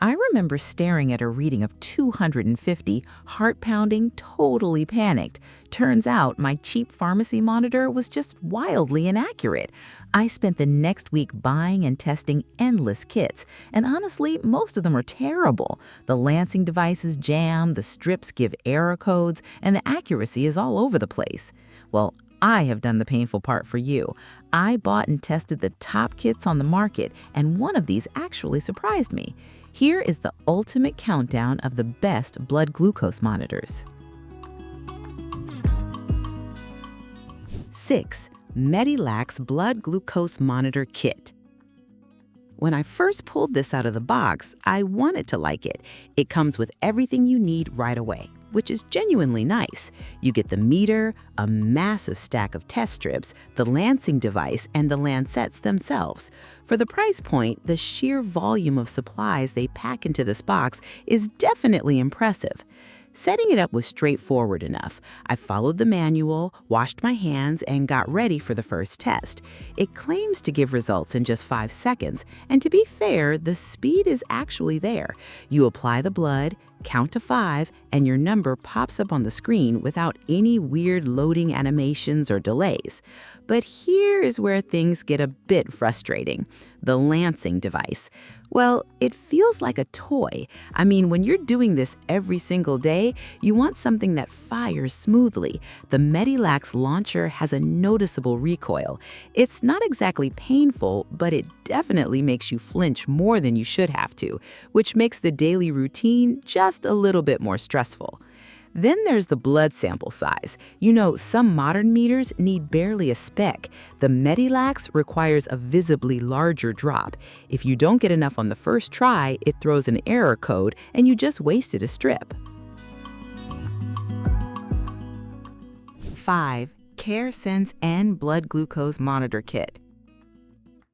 I remember staring at a reading of 250, heart pounding, totally panicked. Turns out my cheap pharmacy monitor was just wildly inaccurate. I spent the next week buying and testing endless kits, and honestly, most of them are terrible. The lancing devices jam, the strips give error codes, and the accuracy is all over the place. Well, I have done the painful part for you. I bought and tested the top kits on the market, and one of these actually surprised me. Here is the ultimate countdown of the best blood glucose monitors. 6. Medilax Blood Glucose Monitor Kit. When I first pulled this out of the box, I wanted to like it. It comes with everything you need right away, which is genuinely nice. You get the meter, a massive stack of test strips, the lancing device, and the lancets themselves. For the price point, the sheer volume of supplies they pack into this box is definitely impressive. Setting it up was straightforward enough. I followed the manual, washed my hands, and got ready for the first test. It claims to give results in just 5 seconds, and to be fair, the speed is actually there. You apply the blood, count to 5, and your number pops up on the screen without any weird loading animations or delays. But here is where things get a bit frustrating. The lancing device. Well, it feels like a toy. I mean, when you're doing this every single day, you want something that fires smoothly. The Medilax launcher has a noticeable recoil. It's not exactly painful, but it definitely makes you flinch more than you should have to, which makes the daily routine just a little bit more stressful. Then there's the blood sample size. You know, some modern meters need barely a speck. The Medilax requires a visibly larger drop. If you don't get enough on the first try, it throws an error code and you just wasted a strip. 5. CareSens and Blood Glucose Monitor Kit.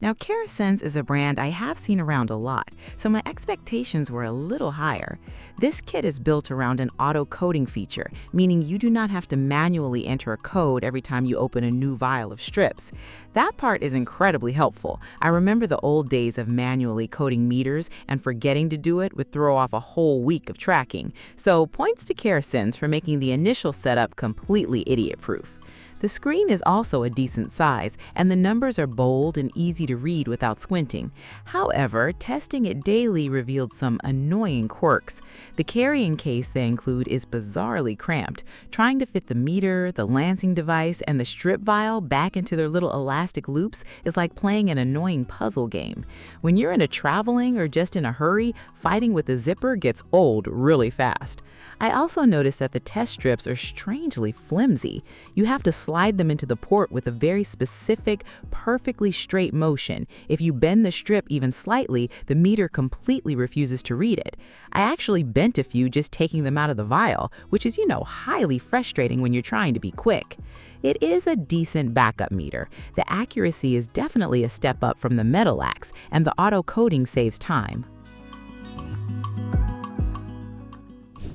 Now, CareSens is a brand I have seen around a lot, so my expectations were a little higher. This kit is built around an auto-coding feature, meaning you do not have to manually enter a code every time you open a new vial of strips. That part is incredibly helpful. I remember the old days of manually coding meters, and forgetting to do it would throw off a whole week of tracking. So points to CareSens for making the initial setup completely idiot-proof. The screen is also a decent size, and the numbers are bold and easy to read without squinting. However, testing it daily revealed some annoying quirks. The carrying case they include is bizarrely cramped. Trying to fit the meter, the lancing device, and the strip vial back into their little elastic loops is like playing an annoying puzzle game. When you're into traveling or just in a hurry, fighting with the zipper gets old really fast. I also noticed that the test strips are strangely flimsy. You have to slide them into the port with a very specific, perfectly straight motion. If you bend the strip even slightly, the meter completely refuses to read it. I actually bent a few just taking them out of the vial, which is, highly frustrating when you're trying to be quick. It is a decent backup meter. The accuracy is definitely a step up from the Medilax, and the auto-coding saves time.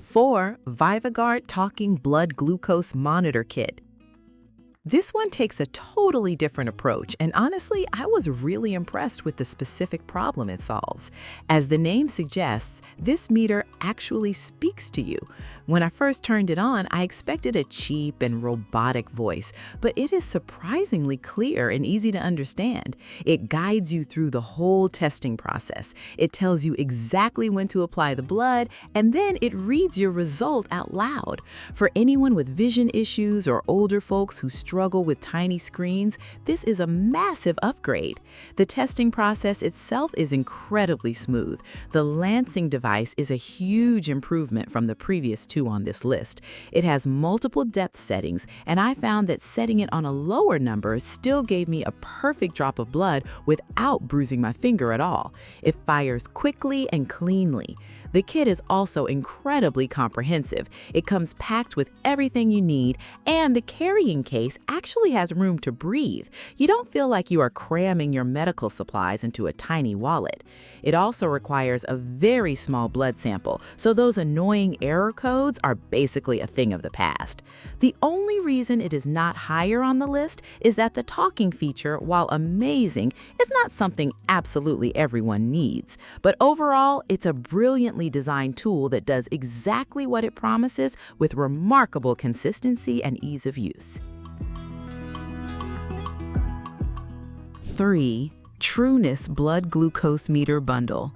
4. VivaGuard Talking Blood Glucose Monitor Kit. This one takes a totally different approach, and honestly, I was really impressed with the specific problem it solves. As the name suggests, this meter actually speaks to you. When I first turned it on, I expected a cheap and robotic voice, but it is surprisingly clear and easy to understand. It guides you through the whole testing process. It tells you exactly when to apply the blood, and then it reads your result out loud. For anyone with vision issues or older folks who struggle with tiny screens, this is a massive upgrade. The testing process itself is incredibly smooth. The lancing device is a huge improvement from the previous two on this list. It has multiple depth settings, and I found that setting it on a lower number still gave me a perfect drop of blood without bruising my finger at all. It fires quickly and cleanly. The kit is also incredibly comprehensive. It comes packed with everything you need, and the carrying case actually has room to breathe. You don't feel like you are cramming your medical supplies into a tiny wallet. It also requires a very small blood sample, so those annoying error codes are basically a thing of the past. The only reason it is not higher on the list is that the talking feature, while amazing, is not something absolutely everyone needs. But overall, it's a brilliantly designed tool that does exactly what it promises with remarkable consistency and ease of use. 3. Trueness Blood Glucose Meter Bundle.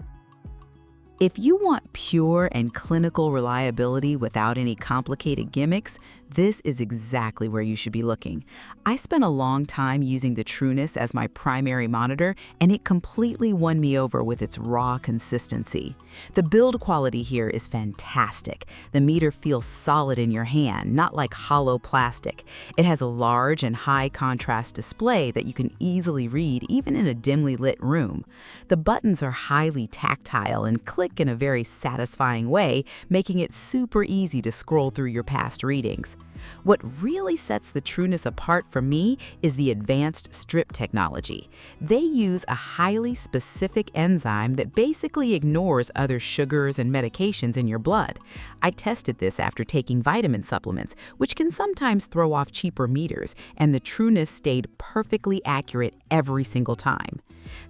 If you want pure and clinical reliability without any complicated gimmicks, this is exactly where you should be looking. I spent a long time using the Trueness as my primary monitor, and it completely won me over with its raw consistency. The build quality here is fantastic. The meter feels solid in your hand, not like hollow plastic. It has a large and high contrast display that you can easily read even in a dimly lit room. The buttons are highly tactile and click in a very satisfying way, making it super easy to scroll through your past readings. What really sets the Trueness apart for me is the advanced strip technology. They use a highly specific enzyme that basically ignores other sugars and medications in your blood. I tested this after taking vitamin supplements, which can sometimes throw off cheaper meters, and the Trueness stayed perfectly accurate every single time.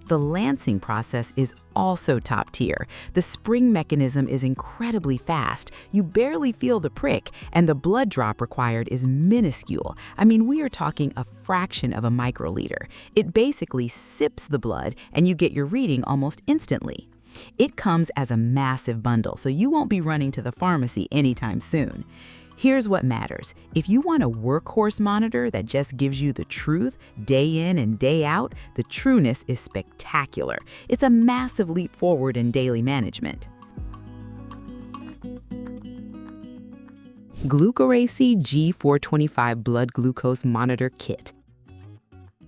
The lancing process is also top tier. The spring mechanism is incredibly fast. You barely feel the prick, and the blood drop required is minuscule. I mean, we are talking a fraction of a microliter. It basically sips the blood, and you get your reading almost instantly. It comes as a massive bundle, so you won't be running to the pharmacy anytime soon. Here's what matters. If you want a workhorse monitor that just gives you the truth day in and day out, the Trueness is spectacular. It's a massive leap forward in daily management. Glucoracy G425 Blood Glucose Monitor Kit.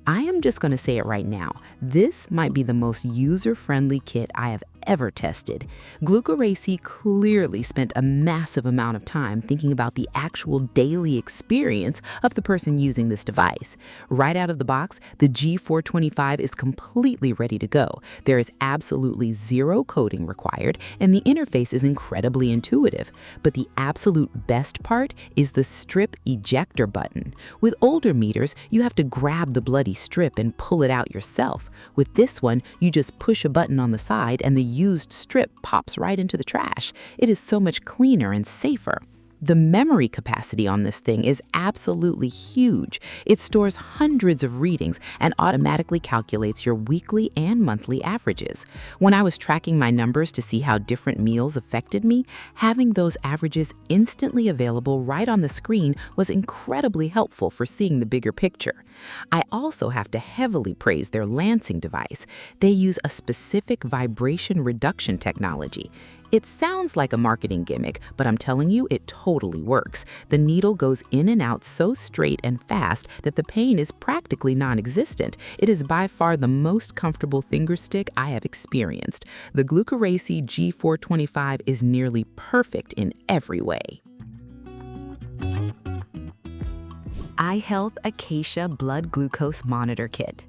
I am just going to say it right now. This might be the most user-friendly kit I have ever tested. Glucoracy clearly spent a massive amount of time thinking about the actual daily experience of the person using this device. Right out of the box, the G425 is completely ready to go. There is absolutely zero coding required, and the interface is incredibly intuitive. But the absolute best part is the strip ejector button. With older meters, you have to grab the bloody strip and pull it out yourself. With this one, you just push a button on the side and the used strip pops right into the trash. It is so much cleaner and safer. The memory capacity on this thing is absolutely huge. It stores hundreds of readings and automatically calculates your weekly and monthly averages. When I was tracking my numbers to see how different meals affected me, having those averages instantly available right on the screen was incredibly helpful for seeing the bigger picture. I also have to heavily praise their lancing device. They use a specific vibration reduction technology. It sounds like a marketing gimmick, but I'm telling you, it totally works. The needle goes in and out so straight and fast that the pain is practically non-existent. It is by far the most comfortable finger stick I have experienced. The Glucoracy G425 is nearly perfect in every way. iHealth Acacia Blood Glucose Monitor Kit.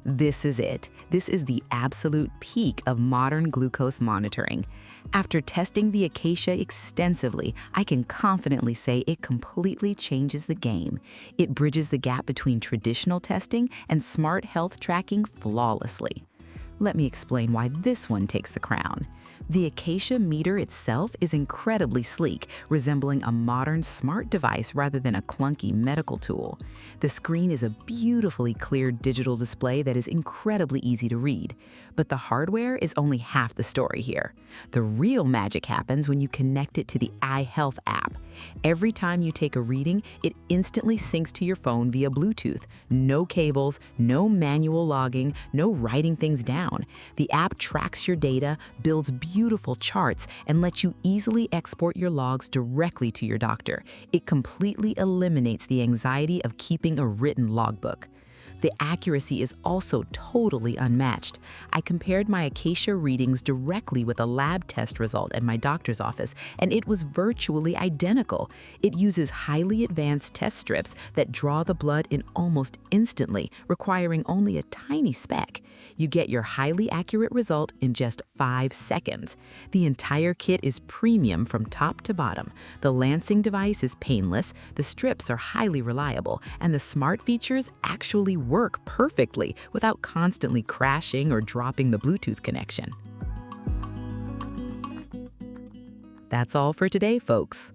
This is it. This is the absolute peak of modern glucose monitoring. After testing the Acacia extensively, I can confidently say it completely changes the game. It bridges the gap between traditional testing and smart health tracking flawlessly. Let me explain why this one takes the crown. The Acacia meter itself is incredibly sleek, resembling a modern smart device rather than a clunky medical tool. The screen is a beautifully clear digital display that is incredibly easy to read. But the hardware is only half the story here. The real magic happens when you connect it to the iHealth app. Every time you take a reading, it instantly syncs to your phone via Bluetooth. No cables, no manual logging, no writing things down. The app tracks your data, builds beautiful charts, and lets you easily export your logs directly to your doctor. It completely eliminates the anxiety of keeping a written logbook. The accuracy is also totally unmatched. I compared my Acacia readings directly with a lab test result at my doctor's office, and it was virtually identical. It uses highly advanced test strips that draw the blood in almost instantly, requiring only a tiny speck. You get your highly accurate result in just 5 seconds. The entire kit is premium from top to bottom. The lancing device is painless, the strips are highly reliable, and the smart features actually work perfectly without constantly crashing or dropping the Bluetooth connection. That's all for today, folks.